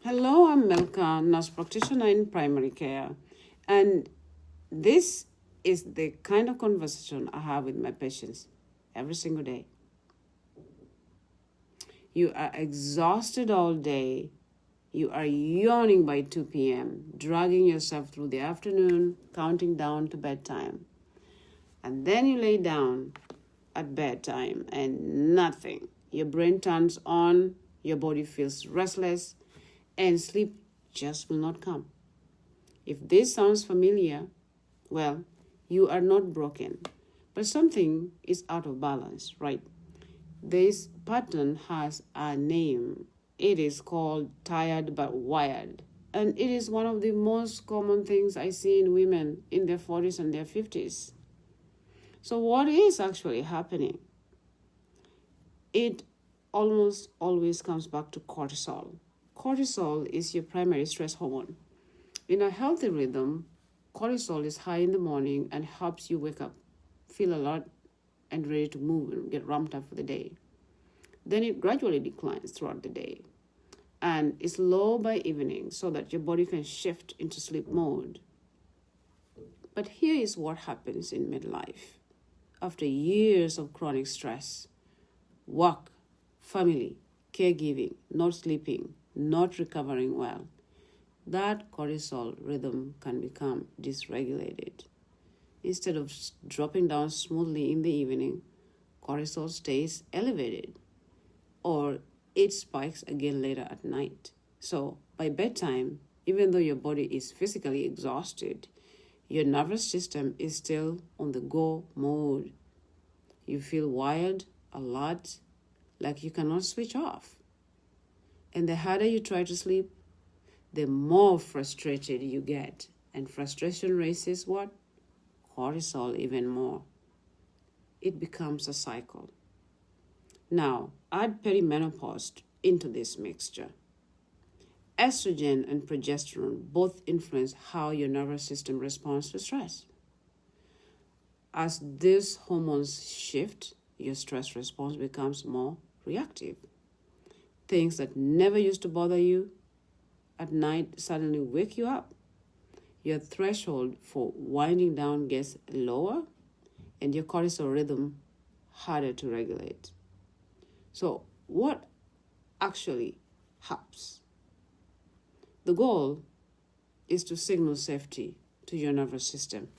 Hello, I'm Milca, nurse practitioner in primary care, and this is the kind of conversation I have with my patients every single day. You are exhausted all day, you are yawning by 2 p.m., dragging yourself through the afternoon, counting down to bedtime, and then you lay down at bedtime and nothing. Your brain turns on, your body feels restless, and sleep just will not come. If this sounds familiar, well, you are not broken, but something is out of balance, right? This pattern has a name. It is called tired but wired, and it is one of the most common things I see in women in their 40s and their 50s. So, what is actually happening? It almost always comes back to cortisol. Cortisol is your primary stress hormone. In a healthy rhythm, cortisol is high in the morning and helps you wake up, feel alert, and ready to move and get ramped up for the day. Then it gradually declines throughout the day and is low by evening so that your body can shift into sleep mode. But here is what happens in midlife. After years of chronic stress, work, family, caregiving, not sleeping, not recovering well, that cortisol rhythm can become dysregulated. Instead of dropping down smoothly in the evening, cortisol stays elevated, or it spikes again later at night. So by bedtime, even though your body is physically exhausted, your nervous system is still on the go mode. You feel wired, alert, like you cannot switch off. And the harder you try to sleep, the more frustrated you get. And frustration raises what? Cortisol even more. It becomes a cycle. Now, add perimenopause into this mixture. Estrogen and progesterone both influence how your nervous system responds to stress. As these hormones shift, your stress response becomes more reactive. Things that never used to bother you at night suddenly wake you up. Your threshold for winding down gets lower and your cortisol rhythm harder to regulate. So, what actually helps? The goal is to signal safety to your nervous system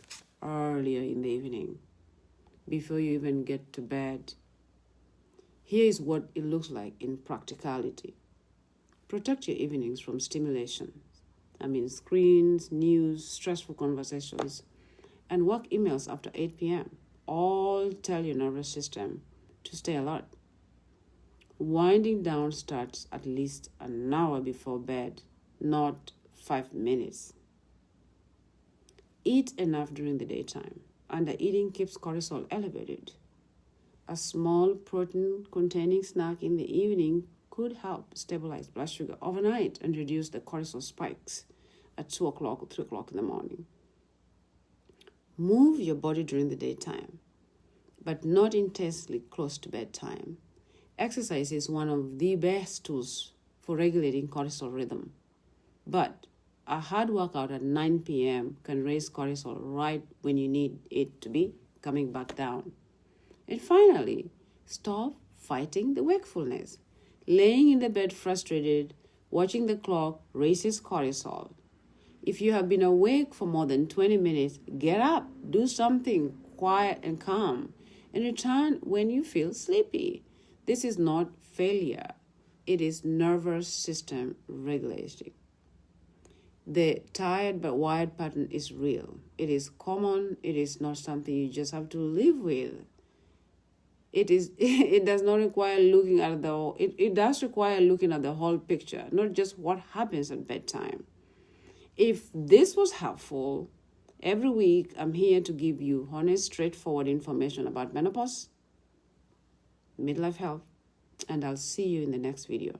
earlier in the evening, before you even get to bed. Here is what it looks like in practicality. Protect your evenings from stimulation. Screens, news, stressful conversations, and work emails after 8 p.m. all tell your nervous system to stay alert. Winding down starts at least an hour before bed, not 5 minutes. Eat enough during the daytime. Undereating keeps cortisol elevated. A small protein-containing snack in the evening could help stabilize blood sugar overnight and reduce the cortisol spikes at 2 o'clock or 3 o'clock in the morning. Move your body during the daytime, but not intensely close to bedtime. Exercise is one of the best tools for regulating cortisol rhythm, but a hard workout at 9 p.m. can raise cortisol right when you need it to be coming back down. And finally, stop fighting the wakefulness. Laying in the bed frustrated, watching the clock raises cortisol. If you have been awake for more than 20 minutes, get up, do something quiet and calm, and return when you feel sleepy. This is not failure. It is nervous system regulating. The tired but wired pattern is real. It is common. It is not something you just have to live with. It does not require looking at it does require looking at the whole picture, not just what happens at bedtime. If this was helpful, every week I'm here to give you honest, straightforward information about menopause, midlife health, and I'll see you in the next video.